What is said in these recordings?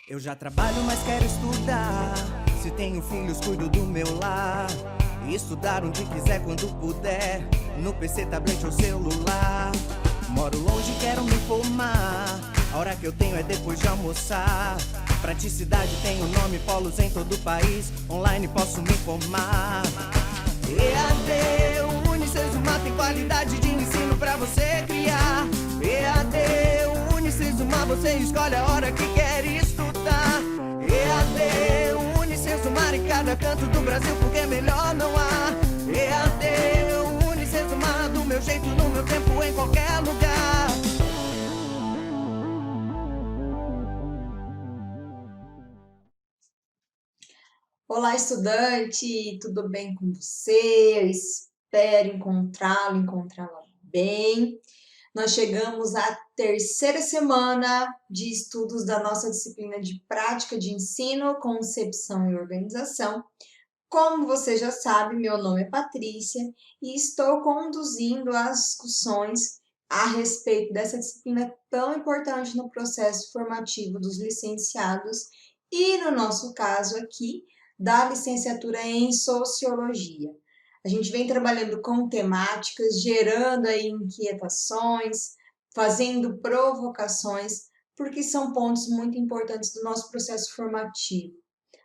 Eu já trabalho, mas quero estudar. Se tenho filhos, cuido do meu lar. E estudar onde quiser, quando puder. No PC, tablet ou celular. Moro longe, quero me formar. A hora que eu tenho é depois de almoçar. Praticidade tem o nome, polos em todo o país. Online posso me formar. EAD, Unicesumar tem qualidade de ensino pra você criar. EAD, Unicesumar, você escolhe a hora que quer estudar. EAD, Unicesumar em cada canto do Brasil, porque melhor não há. EAD, Unicesumar, do meu jeito, no meu tempo, em qualquer lugar. Olá, estudante, tudo bem com você? Eu espero encontrá-la bem. Nós chegamos à terceira semana de estudos da nossa disciplina de prática de ensino, concepção e organização. Como você já sabe, meu nome é Patrícia e estou conduzindo as discussões a respeito dessa disciplina tão importante no processo formativo dos licenciados e, no nosso caso aqui, da licenciatura em Sociologia. A gente vem trabalhando com temáticas, gerando aí inquietações, fazendo provocações, porque são pontos muito importantes do nosso processo formativo.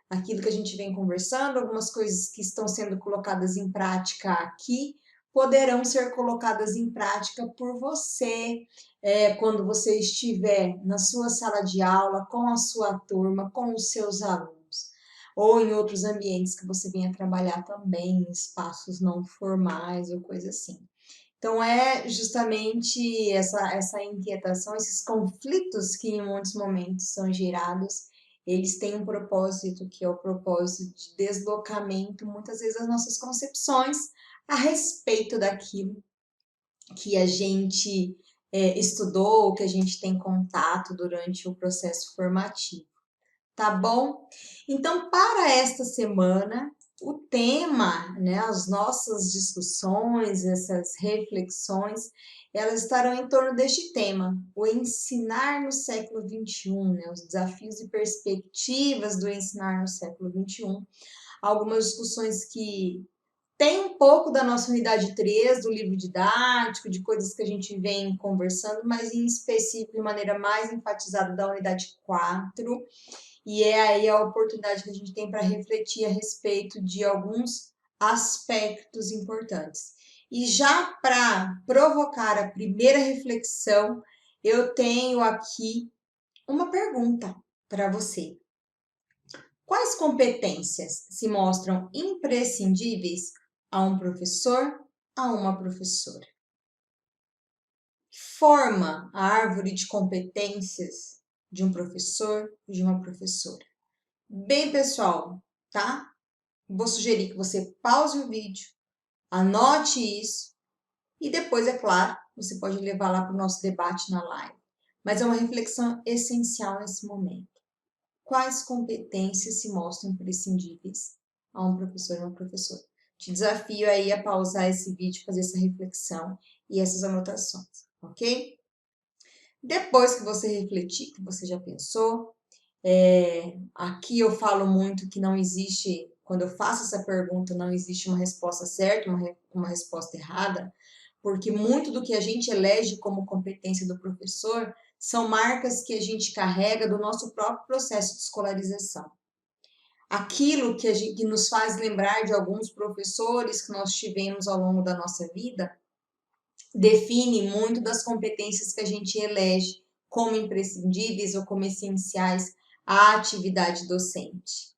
Aquilo que a gente vem conversando, algumas coisas que estão sendo colocadas em prática aqui, poderão ser colocadas em prática por você, quando você estiver na sua sala de aula, com a sua turma, com os seus alunos, ou em outros ambientes que você venha trabalhar também, em espaços não formais ou coisa assim. Então, é justamente essa inquietação, esses conflitos que em muitos momentos são gerados, eles têm um propósito, que é o propósito de deslocamento, muitas vezes, das nossas concepções a respeito daquilo que a gente estudou, que a gente tem contato durante o processo formativo. Tá bom? Então, para esta semana, o tema, né, as nossas discussões, essas reflexões, elas estarão em torno deste tema, o ensinar no século XXI, né, os desafios e perspectivas do ensinar no século XXI. Algumas discussões que tem um pouco da nossa unidade 3, do livro didático, de coisas que a gente vem conversando, mas em específico, de maneira mais enfatizada, da unidade 4. E é aí a oportunidade que a gente tem para refletir a respeito de alguns aspectos importantes. E já para provocar a primeira reflexão, eu tenho aqui uma pergunta para você. Quais competências se mostram imprescindíveis a um professor, a uma professora? Forma a árvore de competências de um professor, de uma professora. Bem, pessoal, tá? Vou sugerir que você pause o vídeo, anote isso e depois, é claro, você pode levar lá para o nosso debate na live. Mas é uma reflexão essencial nesse momento. Quais competências se mostram imprescindíveis a um professor e uma professora? Te desafio aí a pausar esse vídeo, fazer essa reflexão e essas anotações, ok? Depois que você refletir, que você já pensou, aqui eu falo muito que não existe, quando eu faço essa pergunta, não existe uma resposta certa, uma resposta errada, porque muito do que a gente elege como competência do professor são marcas que a gente carrega do nosso próprio processo de escolarização. Aquilo que nos faz lembrar de alguns professores que nós tivemos ao longo da nossa vida define muito das competências que a gente elege como imprescindíveis ou como essenciais à atividade docente.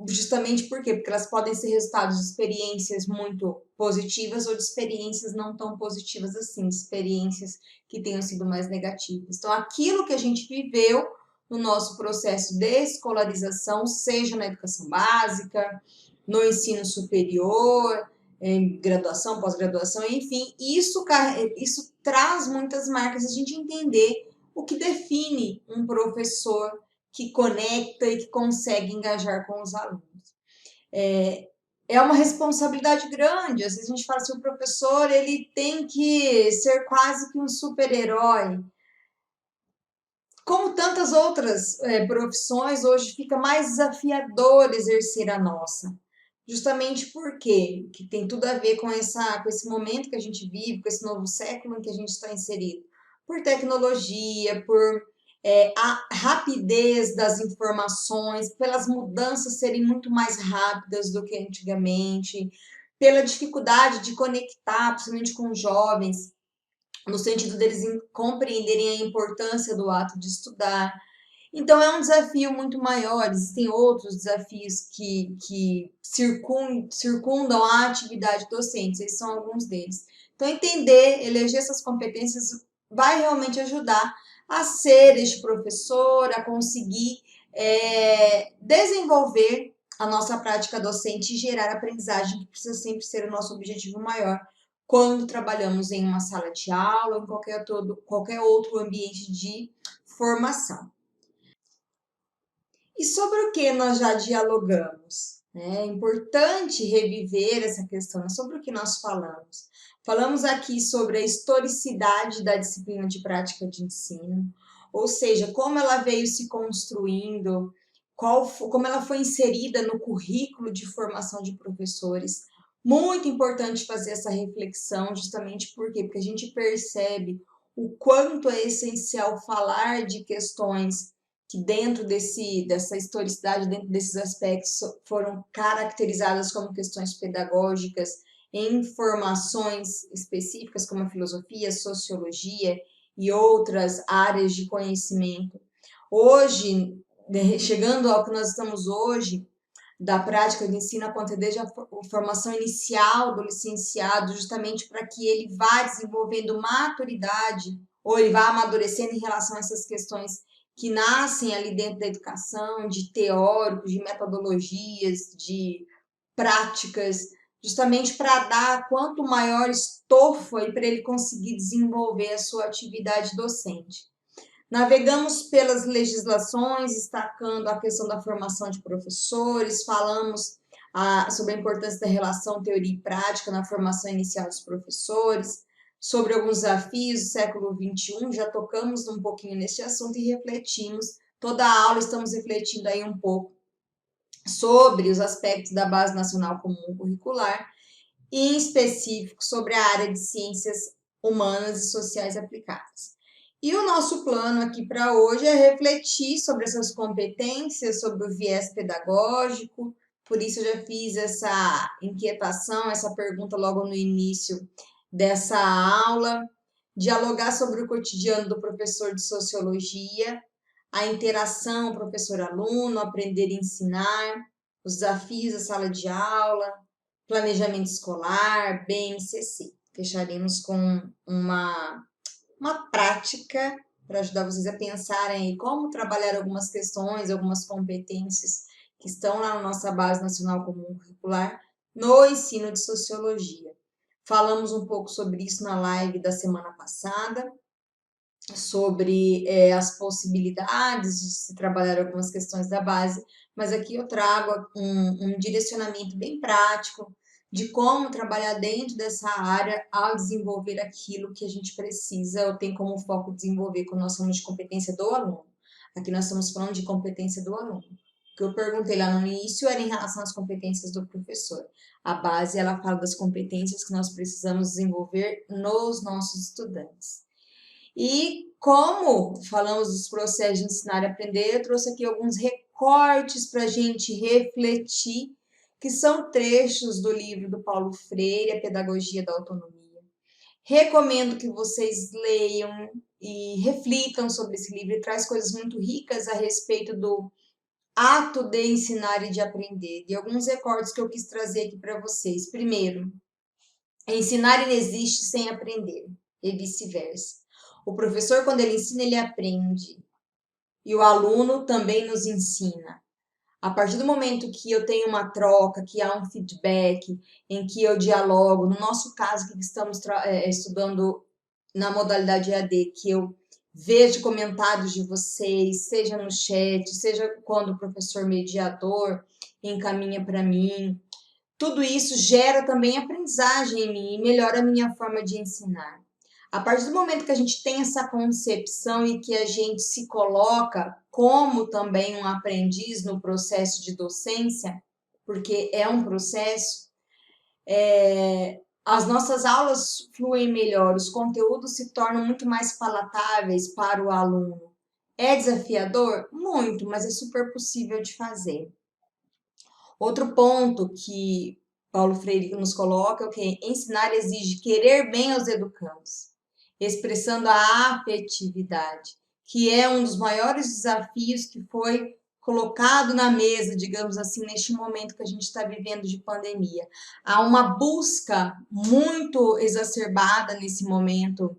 Justamente por quê? Porque elas podem ser resultados de experiências muito positivas ou de experiências não tão positivas assim, experiências que tenham sido mais negativas. Então, aquilo que a gente viveu no nosso processo de escolarização, seja na educação básica, no ensino superior, em graduação, pós-graduação, enfim, isso traz muitas marcas, a gente entender o que define um professor que conecta e que consegue engajar com os alunos. É uma responsabilidade grande, às vezes a gente fala assim, o professor ele tem que ser quase que um super-herói. Como tantas outras profissões, hoje fica mais desafiador exercer a nossa. Justamente porque que tem tudo a ver com esse momento que a gente vive, com esse novo século em que a gente está inserido. Por tecnologia, por a rapidez das informações, pelas mudanças serem muito mais rápidas do que antigamente, pela dificuldade de conectar, principalmente com jovens, no sentido deles compreenderem a importância do ato de estudar. Então, é um desafio muito maior. Existem outros desafios que circundam a atividade docente, esses são alguns deles. Então, entender, eleger essas competências vai realmente ajudar a ser este professor, a conseguir desenvolver a nossa prática docente e gerar aprendizagem, que precisa sempre ser o nosso objetivo maior quando trabalhamos em uma sala de aula ou em qualquer outro ambiente de formação. E sobre o que nós já dialogamos? É importante reviver essa questão, sobre o que nós falamos. Falamos aqui sobre a historicidade da disciplina de prática de ensino, ou seja, como ela veio se construindo, como ela foi inserida no currículo de formação de professores. Muito importante fazer essa reflexão, justamente por quê? Porque a gente percebe o quanto é essencial falar de questões que dentro dessa historicidade, dentro desses aspectos, foram caracterizadas como questões pedagógicas em formações específicas, como a filosofia, a sociologia e outras áreas de conhecimento. Hoje, chegando ao que nós estamos hoje, da prática de ensino acontece desde a formação inicial do licenciado, justamente para que ele vá desenvolvendo maturidade, ou ele vá amadurecendo em relação a essas questões que nascem ali dentro da educação, de teóricos, de metodologias, de práticas, justamente para dar quanto maior estofo para ele conseguir desenvolver a sua atividade docente. Navegamos pelas legislações, destacando a questão da formação de professores, falamos sobre a importância da relação teoria e prática na formação inicial dos professores, sobre alguns desafios do século XXI, já tocamos um pouquinho neste assunto e refletimos, toda a aula estamos refletindo aí um pouco sobre os aspectos da Base Nacional Comum Curricular, e em específico sobre a área de ciências humanas e sociais aplicadas. E o nosso plano aqui para hoje é refletir sobre essas competências, sobre o viés pedagógico, por isso eu já fiz essa inquietação, essa pergunta logo no início dessa aula, dialogar sobre o cotidiano do professor de sociologia, a interação professor-aluno, aprender e ensinar, os desafios da sala de aula, planejamento escolar, BNCC. Fecharemos com uma prática para ajudar vocês a pensarem em como trabalhar algumas questões, algumas competências que estão lá na nossa Base Nacional Comum Curricular no ensino de sociologia. Falamos um pouco sobre isso na live da semana passada, sobre as possibilidades de se trabalhar algumas questões da base, mas aqui eu trago um direcionamento bem prático de como trabalhar dentro dessa área ao desenvolver aquilo que a gente precisa ou tem como foco desenvolver quando nós falamos de competência do aluno. Aqui nós estamos falando de competência do aluno. O que eu perguntei lá no início era em relação às competências do professor. A base, ela fala das competências que nós precisamos desenvolver nos nossos estudantes. E como falamos dos processos de ensinar e aprender, eu trouxe aqui alguns recortes para a gente refletir, que são trechos do livro do Paulo Freire, A Pedagogia da Autonomia. Recomendo que vocês leiam e reflitam sobre esse livro, ele traz coisas muito ricas a respeito do ato de ensinar e de aprender, e alguns recortes que eu quis trazer aqui para vocês. Primeiro, ensinar inexiste sem aprender, e vice-versa. O professor, quando ele ensina, ele aprende. E o aluno também nos ensina. A partir do momento que eu tenho uma troca, que há um feedback, em que eu dialogo, no nosso caso, que estamos estudando na modalidade EAD, que eu vejo comentários de vocês, seja no chat, seja quando o professor mediador encaminha para mim, tudo isso gera também aprendizagem em mim e melhora a minha forma de ensinar. A partir do momento que a gente tem essa concepção e que a gente se coloca como também um aprendiz no processo de docência, porque é um processo, as nossas aulas fluem melhor, os conteúdos se tornam muito mais palatáveis para o aluno. É desafiador? Muito, mas é super possível de fazer. Outro ponto que Paulo Freire nos coloca é o que ensinar exige querer bem aos educandos, expressando a afetividade, que é um dos maiores desafios que foi colocado na mesa, digamos assim, neste momento que a gente está vivendo de pandemia. Há uma busca muito exacerbada nesse momento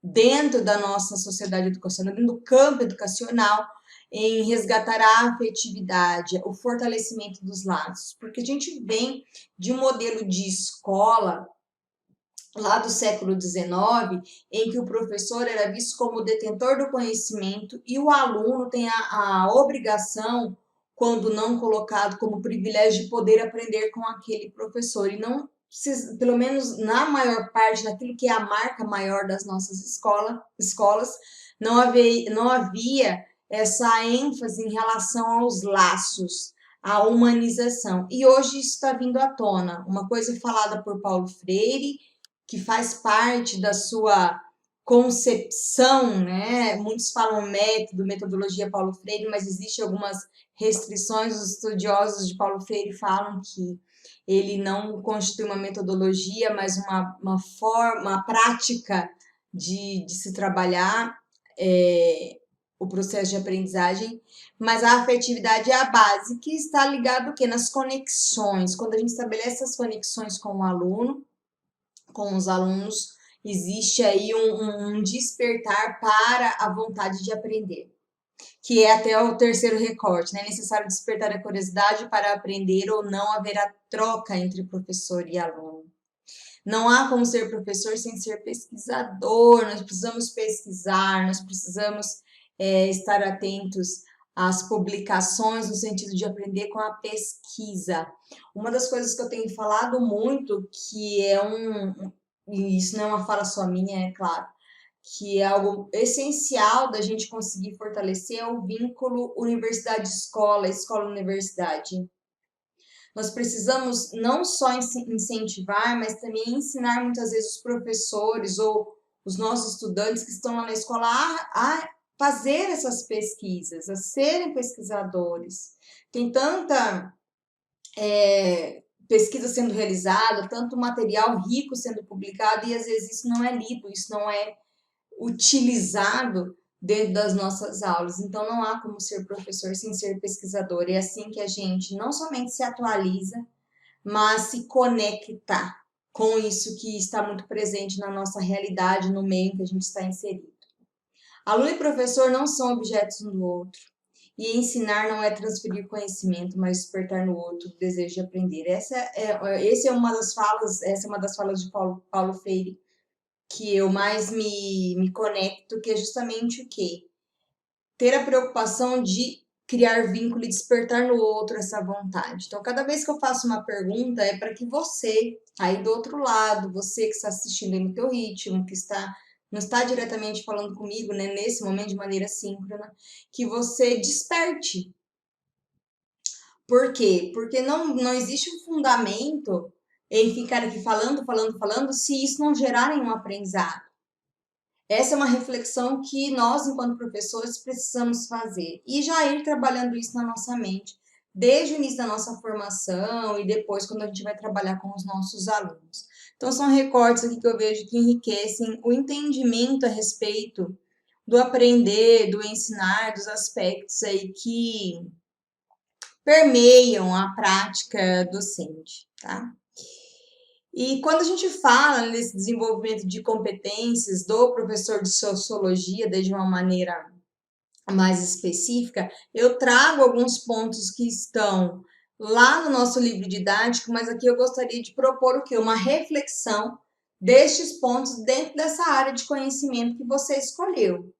dentro da nossa sociedade educacional, dentro do campo educacional, em resgatar a afetividade, o fortalecimento dos laços, porque a gente vem de um modelo de escola lá do século XIX, em que o professor era visto como detentor do conhecimento e o aluno tem a obrigação, quando não colocado como privilégio, de poder aprender com aquele professor, e não, pelo menos na maior parte daquilo que é a marca maior das nossas escolas, não havia essa ênfase em relação aos laços, à humanização. E hoje isso está vindo à tona. Uma coisa falada por Paulo Freire, que faz parte da sua concepção, né? Muitos falam método, metodologia Paulo Freire, mas existem algumas restrições. Os estudiosos de Paulo Freire falam que ele não constitui uma metodologia, mas uma forma, uma prática de se trabalhar o processo de aprendizagem, mas a afetividade é a base, que está ligado o quê? Nas conexões. Quando a gente estabelece as conexões com o aluno, com os alunos, existe aí um despertar para a vontade de aprender, que é até o terceiro recorte, né? É necessário despertar a curiosidade para aprender ou não haverá troca entre professor e aluno. Não há como ser professor sem ser pesquisador, nós precisamos pesquisar, nós precisamos estar atentos às publicações no sentido de aprender com a pesquisa. Uma das coisas que eu tenho falado muito, que é e isso não é uma fala só minha, é claro, que é algo essencial da gente conseguir fortalecer, é o vínculo universidade-escola, escola-universidade. Nós precisamos não só incentivar, mas também ensinar muitas vezes os professores ou os nossos estudantes que estão lá na escola a fazer essas pesquisas, a serem pesquisadores. Tem tanta pesquisa sendo realizada, tanto material rico sendo publicado, e às vezes isso não é lido, isso não é utilizado dentro das nossas aulas. Então, não há como ser professor sem ser pesquisador. É assim que a gente não somente se atualiza, mas se conecta com isso que está muito presente na nossa realidade, no meio em que a gente está inserido. Aluno e professor não são objetos um do outro. E ensinar não é transferir conhecimento, mas despertar no outro o desejo de aprender. Essa é uma das falas de Paulo Freire, que eu mais me conecto, que é justamente o quê? Ter a preocupação de criar vínculo e despertar no outro essa vontade. Então, cada vez que eu faço uma pergunta, é para que você, aí do outro lado, você que está assistindo aí no teu ritmo, que não está diretamente falando comigo, né, nesse momento de maneira síncrona, que você desperte. Por quê? Porque não existe um fundamento em ficar aqui falando, se isso não gerar nenhum aprendizado. Essa é uma reflexão que nós, enquanto professores, precisamos fazer e já ir trabalhando isso na nossa mente, desde o início da nossa formação e depois quando a gente vai trabalhar com os nossos alunos. Então, são recortes aqui que eu vejo que enriquecem o entendimento a respeito do aprender, do ensinar, dos aspectos aí que permeiam a prática docente, tá? E quando a gente fala nesse desenvolvimento de competências do professor de sociologia, de uma maneira mais específica, eu trago alguns pontos que estão lá no nosso livro didático, mas aqui eu gostaria de propor o quê? Uma reflexão destes pontos dentro dessa área de conhecimento que você escolheu.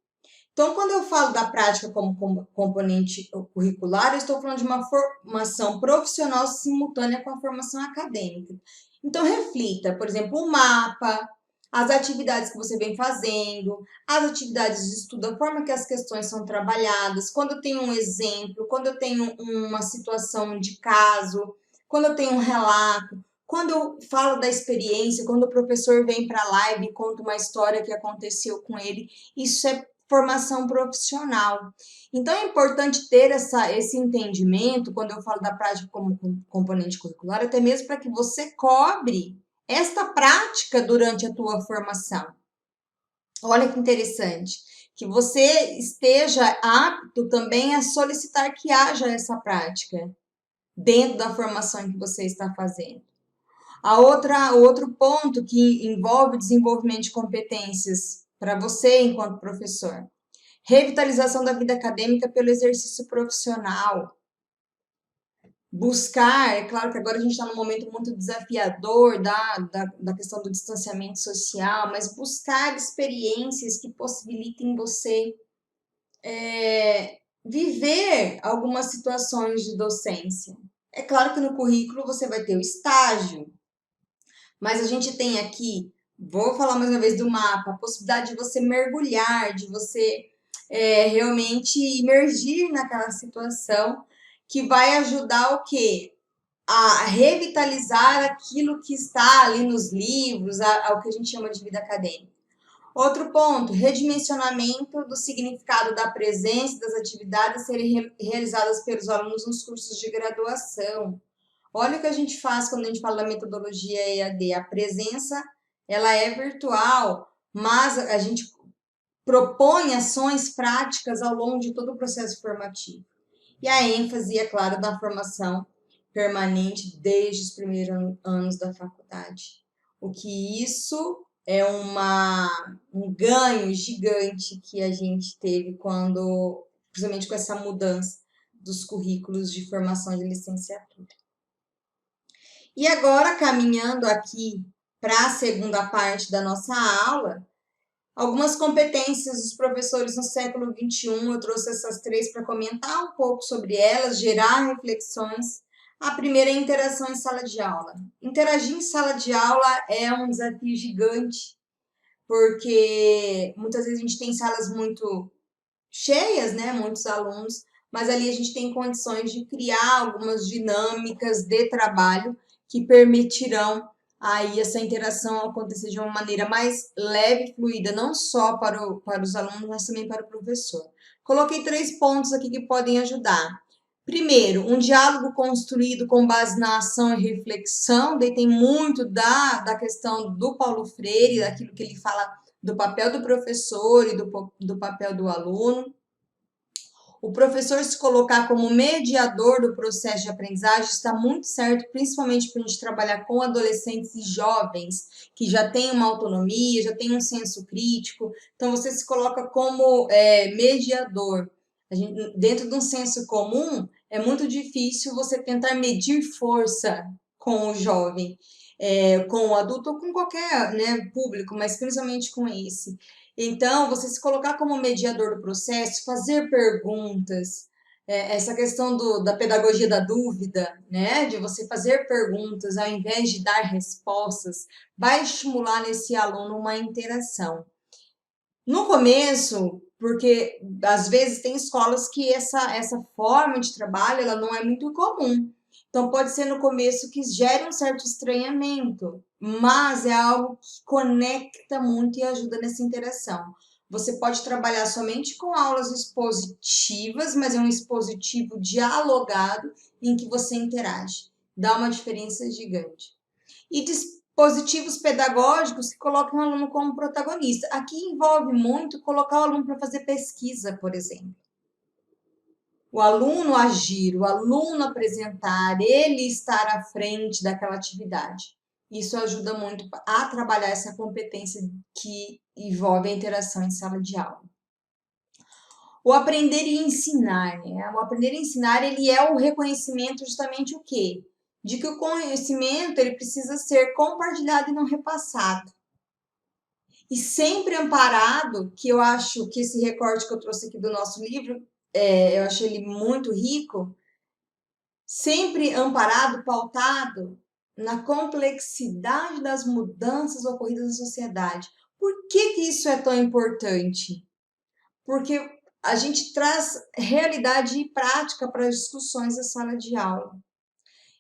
Então, quando eu falo da prática como componente curricular, eu estou falando de uma formação profissional simultânea com a formação acadêmica. Então, reflita, por exemplo, o mapa, as atividades que você vem fazendo, as atividades de estudo, a forma que as questões são trabalhadas, quando eu tenho um exemplo, quando eu tenho uma situação de caso, quando eu tenho um relato, quando eu falo da experiência, quando o professor vem para a live e conta uma história que aconteceu com ele, isso é formação profissional. Então é importante ter esse entendimento, quando eu falo da prática como componente curricular, até mesmo para que você cobre esta prática durante a tua formação. Olha que interessante, que você esteja apto também a solicitar que haja essa prática dentro da formação que você está fazendo. O outro ponto que envolve o desenvolvimento de competências para você enquanto professor. Revitalização da vida acadêmica pelo exercício profissional. Buscar, é claro que agora a gente está num momento muito desafiador da questão do distanciamento social, mas buscar experiências que possibilitem você viver algumas situações de docência. É claro que no currículo você vai ter o estágio, mas a gente tem aqui, vou falar mais uma vez do mapa, a possibilidade de você mergulhar, de você realmente imergir naquela situação, que vai ajudar o quê? A revitalizar aquilo que está ali nos livros, ao que a gente chama de vida acadêmica. Outro ponto, redimensionamento do significado da presença das atividades serem realizadas pelos alunos nos cursos de graduação. Olha o que a gente faz quando a gente fala da metodologia EAD. A presença, ela é virtual, mas a gente propõe ações práticas ao longo de todo o processo formativo. E a ênfase, é claro, da formação permanente desde os primeiros anos da faculdade. O que isso é um ganho gigante que a gente teve quando, principalmente com essa mudança dos currículos de formação de licenciatura. E agora, caminhando aqui para a segunda parte da nossa aula, algumas competências dos professores no século XXI, eu trouxe essas três para comentar um pouco sobre elas, gerar reflexões. A primeira é a interação em sala de aula. Interagir em sala de aula é um desafio gigante, porque muitas vezes a gente tem salas muito cheias, né? Muitos alunos, mas ali a gente tem condições de criar algumas dinâmicas de trabalho que permitirão aí essa interação acontecer de uma maneira mais leve e fluida, não só para os alunos, mas também para o professor. Coloquei 3 pontos aqui que podem ajudar. Primeiro, um diálogo construído com base na ação e reflexão, daí tem muito da questão do Paulo Freire, daquilo que ele fala do papel do professor e do papel do aluno. O professor se colocar como mediador do processo de aprendizagem está muito certo, principalmente para a gente trabalhar com adolescentes e jovens que já têm uma autonomia, já têm um senso crítico. Então, você se coloca como mediador. Dentro de um senso comum, é muito difícil você tentar medir força com o jovem, com o adulto ou com qualquer público, mas principalmente com esse. Então, você se colocar como mediador do processo, fazer perguntas, essa questão da pedagogia da dúvida, né? De você fazer perguntas ao invés de dar respostas, vai estimular nesse aluno uma interação. No começo, porque às vezes tem escolas que essa forma de trabalho ela não é muito comum. Então, pode ser no começo que gere um certo estranhamento, mas é algo que conecta muito e ajuda nessa interação. Você pode trabalhar somente com aulas expositivas, mas é um expositivo dialogado em que você interage. Dá uma diferença gigante. E dispositivos pedagógicos que colocam o aluno como protagonista. Aqui envolve muito colocar o aluno para fazer pesquisa, por exemplo. O aluno agir, o aluno apresentar, ele estar à frente daquela atividade. Isso ajuda muito a trabalhar essa competência que envolve a interação em sala de aula. O aprender e ensinar, né? O aprender e ensinar, ele é o reconhecimento justamente o quê? De que o conhecimento ele precisa ser compartilhado e não repassado. E sempre amparado, que eu acho que esse recorte que eu trouxe aqui do nosso livro, eu achei ele muito rico, sempre amparado, pautado na complexidade das mudanças ocorridas na sociedade. Por que que isso é tão importante? Porque a gente traz realidade e prática para as discussões da sala de aula.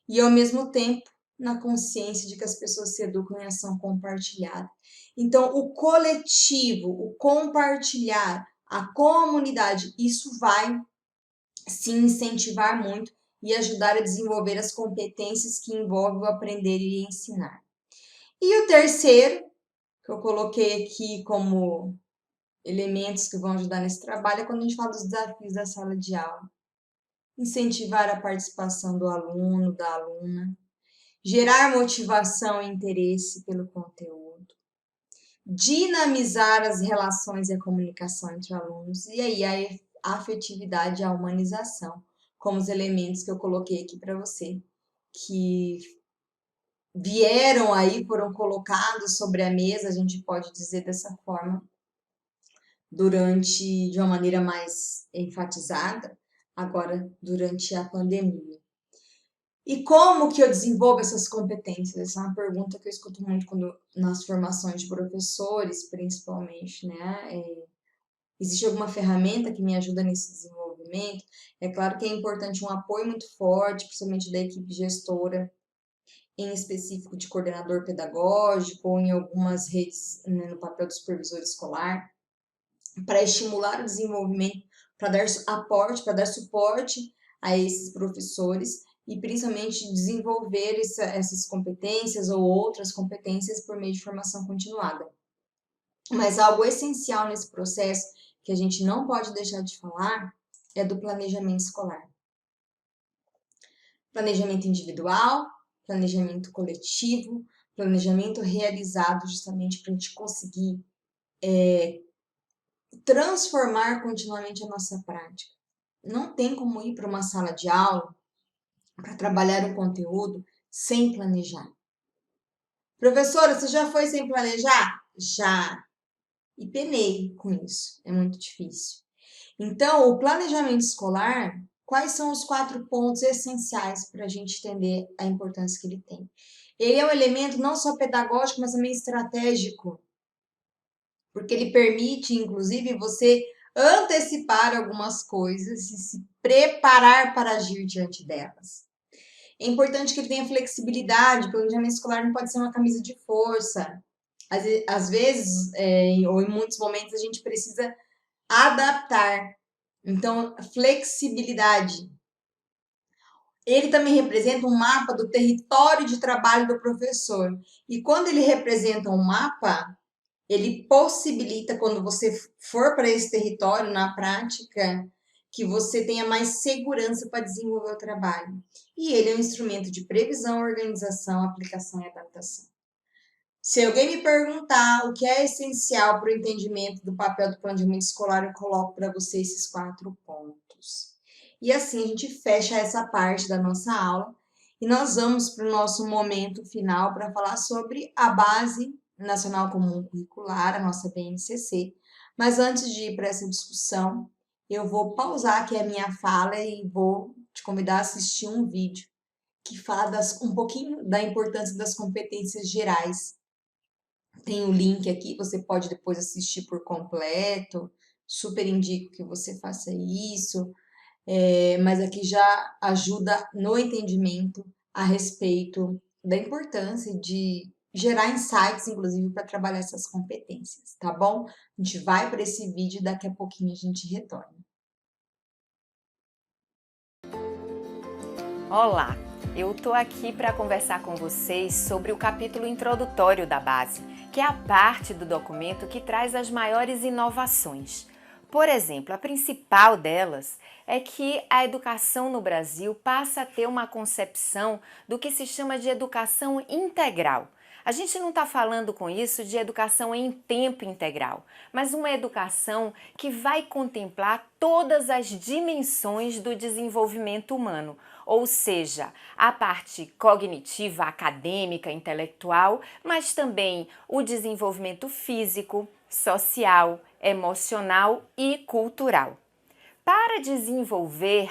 E, ao mesmo tempo, na consciência de que as pessoas se educam em ação compartilhada. Então, o coletivo, o compartilhar, a comunidade, isso vai se incentivar muito e ajudar a desenvolver as competências que envolvem o aprender e ensinar. E o terceiro, que eu coloquei aqui como elementos que vão ajudar nesse trabalho, é quando a gente fala dos desafios da sala de aula. Incentivar a participação do aluno, da aluna, gerar motivação e interesse pelo conteúdo, dinamizar as relações e a comunicação entre alunos, e aí a afetividade e a humanização, como os elementos que eu coloquei aqui para você, que vieram aí, foram colocados sobre a mesa, a gente pode dizer dessa forma, de uma maneira mais enfatizada, agora durante a pandemia. E como que eu desenvolvo essas competências? Essa é uma pergunta que eu escuto muito nas formações de professores, principalmente, né? Existe alguma ferramenta que me ajuda nesse desenvolvimento? É claro que é importante um apoio muito forte, principalmente da equipe gestora, em específico de coordenador pedagógico, ou em algumas redes, né, no papel do supervisor escolar, para estimular o desenvolvimento, para dar aporte, para dar suporte a esses professores e principalmente desenvolver essas competências ou outras competências por meio de formação continuada. Mas algo essencial nesse processo que a gente não pode deixar de falar é do planejamento escolar. Planejamento individual, planejamento coletivo, planejamento realizado justamente para a gente conseguir transformar continuamente a nossa prática. Não tem como ir para uma sala de aula para trabalhar o conteúdo sem planejar. Professora, você já foi sem planejar? Já. E penei com isso. É muito difícil. Então, o planejamento escolar, quais são os 4 pontos essenciais para a gente entender a importância que ele tem? Ele é um elemento não só pedagógico, mas também estratégico, porque ele permite, inclusive, você antecipar algumas coisas e se preparar para agir diante delas. É importante que ele tenha flexibilidade, o planejamento escolar não pode ser uma camisa de força. Às vezes, ou em muitos momentos, a gente precisa adaptar. Então, flexibilidade. Ele também representa um mapa do território de trabalho do professor. E quando ele representa um mapa, ele possibilita, quando você for para esse território na prática, que você tenha mais segurança para desenvolver o trabalho. E ele é um instrumento de previsão, organização, aplicação e adaptação. Se alguém me perguntar o que é essencial para o entendimento do papel do planejamento escolar, eu coloco para você esses 4 pontos. E assim a gente fecha essa parte da nossa aula e nós vamos para o nosso momento final para falar sobre a Base Nacional Comum Curricular, a nossa BNCC. Mas antes de ir para essa discussão, eu vou pausar aqui a minha fala e vou te convidar a assistir um vídeo que fala um pouquinho da importância das competências gerais. Tem o link aqui, você pode depois assistir por completo. Super indico que você faça isso. Mas aqui já ajuda no entendimento a respeito da importância de gerar insights, inclusive, para trabalhar essas competências, tá bom? A gente vai para esse vídeo e daqui a pouquinho a gente retorna. Olá, eu estou aqui para conversar com vocês sobre o capítulo introdutório da base, que é a parte do documento que traz as maiores inovações. Por exemplo, a principal delas é que a educação no Brasil passa a ter uma concepção do que se chama de educação integral. A gente não está falando com isso de educação em tempo integral, mas uma educação que vai contemplar todas as dimensões do desenvolvimento humano, ou seja, a parte cognitiva, acadêmica, intelectual, mas também o desenvolvimento físico, social, emocional e cultural. Para desenvolver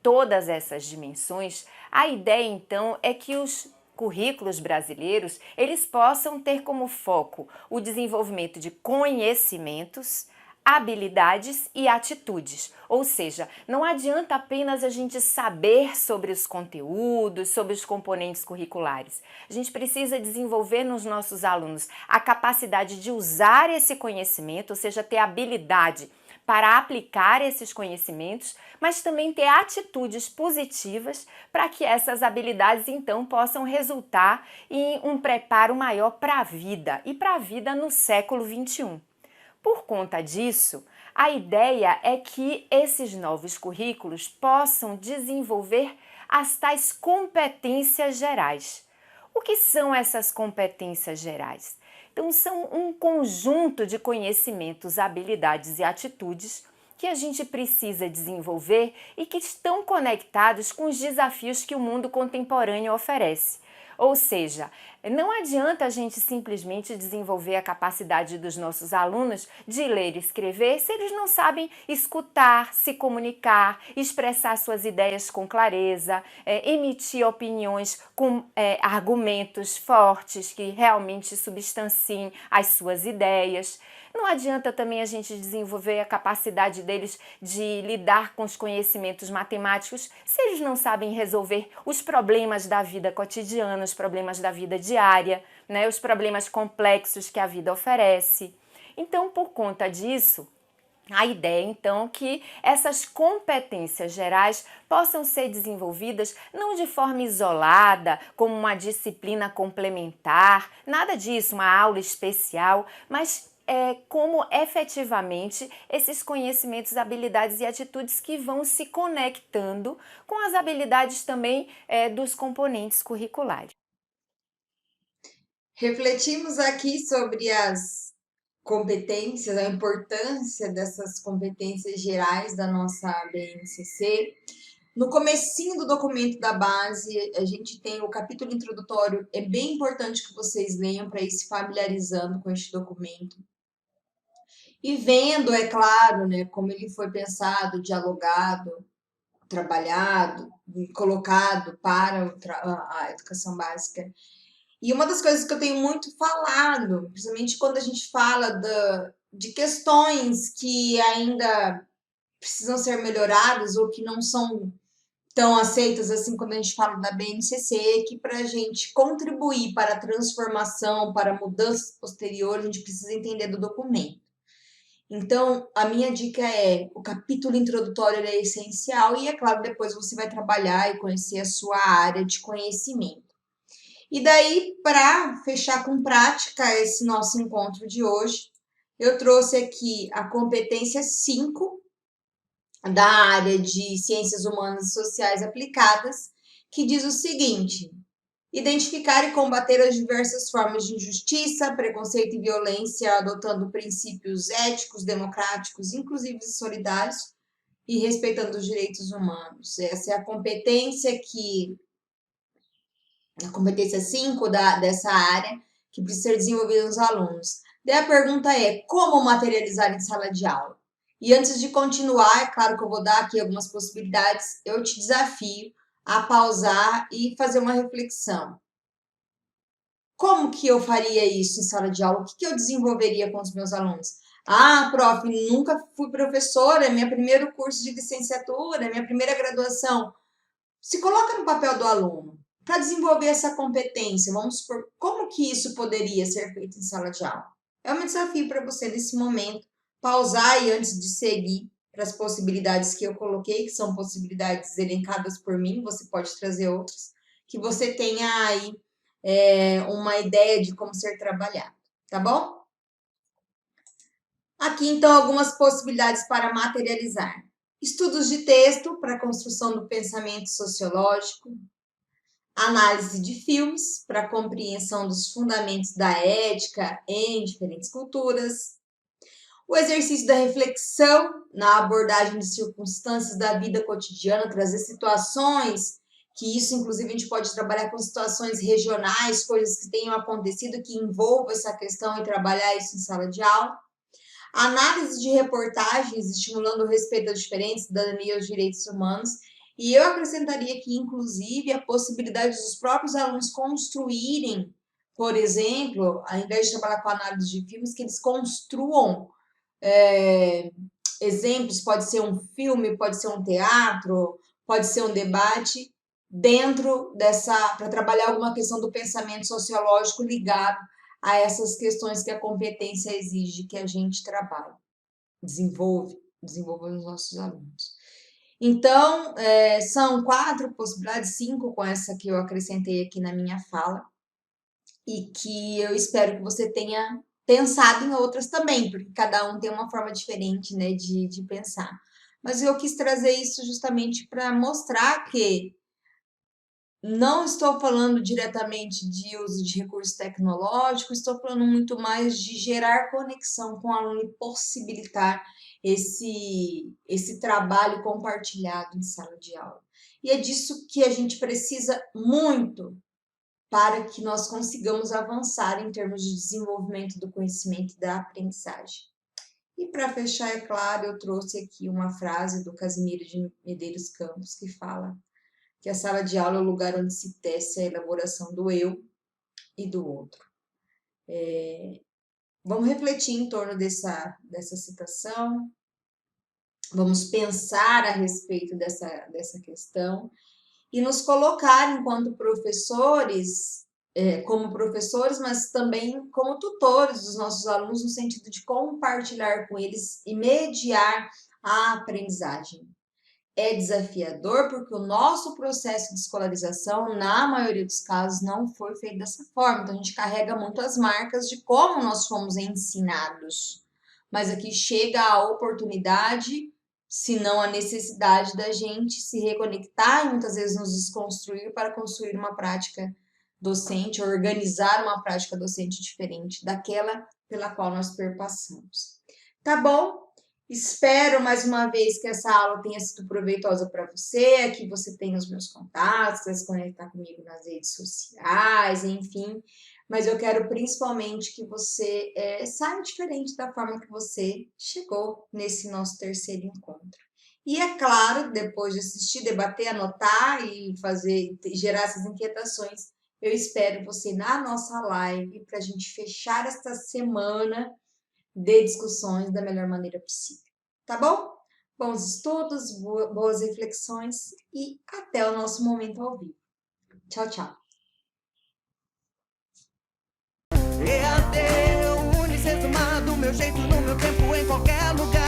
todas essas dimensões, a ideia então é que os currículos brasileiros, eles possam ter como foco o desenvolvimento de conhecimentos, habilidades e atitudes. Ou seja, não adianta apenas a gente saber sobre os conteúdos, sobre os componentes curriculares. A gente precisa desenvolver nos nossos alunos a capacidade de usar esse conhecimento, ou seja, ter habilidade para aplicar esses conhecimentos, mas também ter atitudes positivas para que essas habilidades então possam resultar em um preparo maior para a vida e para a vida no século XXI. Por conta disso, a ideia é que esses novos currículos possam desenvolver as tais competências gerais. O que são essas competências gerais? Então, são um conjunto de conhecimentos, habilidades e atitudes que a gente precisa desenvolver e que estão conectados com os desafios que o mundo contemporâneo oferece. Ou seja, não adianta a gente simplesmente desenvolver a capacidade dos nossos alunos de ler e escrever se eles não sabem escutar, se comunicar, expressar suas ideias com clareza, emitir opiniões com argumentos fortes que realmente substanciem as suas ideias. Não adianta também a gente desenvolver a capacidade deles de lidar com os conhecimentos matemáticos se eles não sabem resolver os problemas da vida cotidiana, os problemas da vida diária, né, os problemas complexos que a vida oferece. Então, por conta disso, a ideia, então, é que essas competências gerais possam ser desenvolvidas não de forma isolada, como uma disciplina complementar, nada disso, uma aula especial, mas como efetivamente esses conhecimentos, habilidades e atitudes que vão se conectando com as habilidades também dos componentes curriculares. Refletimos aqui sobre as competências, a importância dessas competências gerais da nossa BNCC. No comecinho do documento da base, a gente tem o capítulo introdutório, é bem importante que vocês leiam para ir se familiarizando com este documento. E vendo, é claro, né, como ele foi pensado, dialogado, trabalhado, colocado para a educação básica. E uma das coisas que eu tenho muito falado, principalmente quando a gente fala de questões que ainda precisam ser melhoradas ou que não são tão aceitas assim quando a gente fala da BNCC, que para a gente contribuir para a transformação, para mudanças posteriores, a gente precisa entender do documento. Então, a minha dica é, o capítulo introdutório é essencial e, é claro, depois você vai trabalhar e conhecer a sua área de conhecimento. E daí, para fechar com prática esse nosso encontro de hoje, eu trouxe aqui a competência 5 da área de Ciências Humanas e Sociais Aplicadas, que diz o seguinte: identificar e combater as diversas formas de injustiça, preconceito e violência, adotando princípios éticos, democráticos, inclusivos e solidários, e respeitando os direitos humanos. Essa é a competência a competência 5 dessa área, que precisa ser desenvolvida nos alunos. Daí a pergunta é, como materializar em sala de aula? E antes de continuar, é claro que eu vou dar aqui algumas possibilidades, eu te desafio a pausar e fazer uma reflexão. Como que eu faria isso em sala de aula? O que eu desenvolveria com os meus alunos? Ah, prof, nunca fui professora, é meu primeiro curso de licenciatura, é minha primeira graduação. Se coloca no papel do aluno para desenvolver essa competência. Vamos supor, como que isso poderia ser feito em sala de aula? É um desafio para você nesse momento, pausar e antes de seguir para as possibilidades que eu coloquei, que são possibilidades elencadas por mim, você pode trazer outras, que você tenha aí uma ideia de como ser trabalhado, tá bom? Aqui, então, algumas possibilidades para materializar. Estudos de texto para a construção do pensamento sociológico, análise de filmes para a compreensão dos fundamentos da ética em diferentes culturas, o exercício da reflexão na abordagem de circunstâncias da vida cotidiana, trazer situações que isso, inclusive, a gente pode trabalhar com situações regionais, coisas que tenham acontecido que envolvam essa questão e trabalhar isso em sala de aula. Análise de reportagens estimulando o respeito às diferentes, cidadania e aos direitos humanos. E eu acrescentaria aqui, inclusive, a possibilidade dos próprios alunos construírem, por exemplo, ao invés de trabalhar com análise de filmes, que eles construam exemplos, pode ser um filme, pode ser um teatro, pode ser um debate, dentro dessa, para trabalhar alguma questão do pensamento sociológico ligado a essas questões que a competência exige que a gente trabalhe, desenvolva nos nossos alunos. Então, são 4 possibilidades, 5 com essa que eu acrescentei aqui na minha fala, e que eu espero que você tenha pensado em outras também, porque cada um tem uma forma diferente, né, de pensar. Mas eu quis trazer isso justamente para mostrar que não estou falando diretamente de uso de recursos tecnológicos, estou falando muito mais de gerar conexão com o aluno e possibilitar esse trabalho compartilhado em sala de aula. E é disso que a gente precisa muito para que nós consigamos avançar em termos de desenvolvimento do conhecimento e da aprendizagem. E para fechar, é claro, eu trouxe aqui uma frase do Casimiro de Medeiros Campos, que fala que a sala de aula é o lugar onde se tece a elaboração do eu e do outro. Vamos refletir em torno dessa citação, vamos pensar a respeito dessa questão e nos colocar enquanto professores, como professores, mas também como tutores dos nossos alunos, no sentido de compartilhar com eles e mediar a aprendizagem. É desafiador porque o nosso processo de escolarização, na maioria dos casos, não foi feito dessa forma. Então, a gente carrega muito as marcas de como nós fomos ensinados. Mas aqui chega a oportunidade, se não a necessidade da gente se reconectar e muitas vezes nos desconstruir para construir uma prática docente, organizar uma prática docente diferente daquela pela qual nós perpassamos. Tá bom? Espero mais uma vez que essa aula tenha sido proveitosa para você, que você tenha os meus contatos, que você se conectar comigo nas redes sociais, enfim. Mas eu quero principalmente que você saia diferente da forma que você chegou nesse nosso terceiro encontro. E é claro, depois de assistir, debater, anotar e gerar essas inquietações, eu espero você na nossa live para a gente fechar esta semana de discussões da melhor maneira possível. Tá bom? Bons estudos, boas reflexões e até o nosso momento ao vivo. Tchau, tchau. EAD, o Unicentro, do meu jeito, no meu tempo, em qualquer lugar.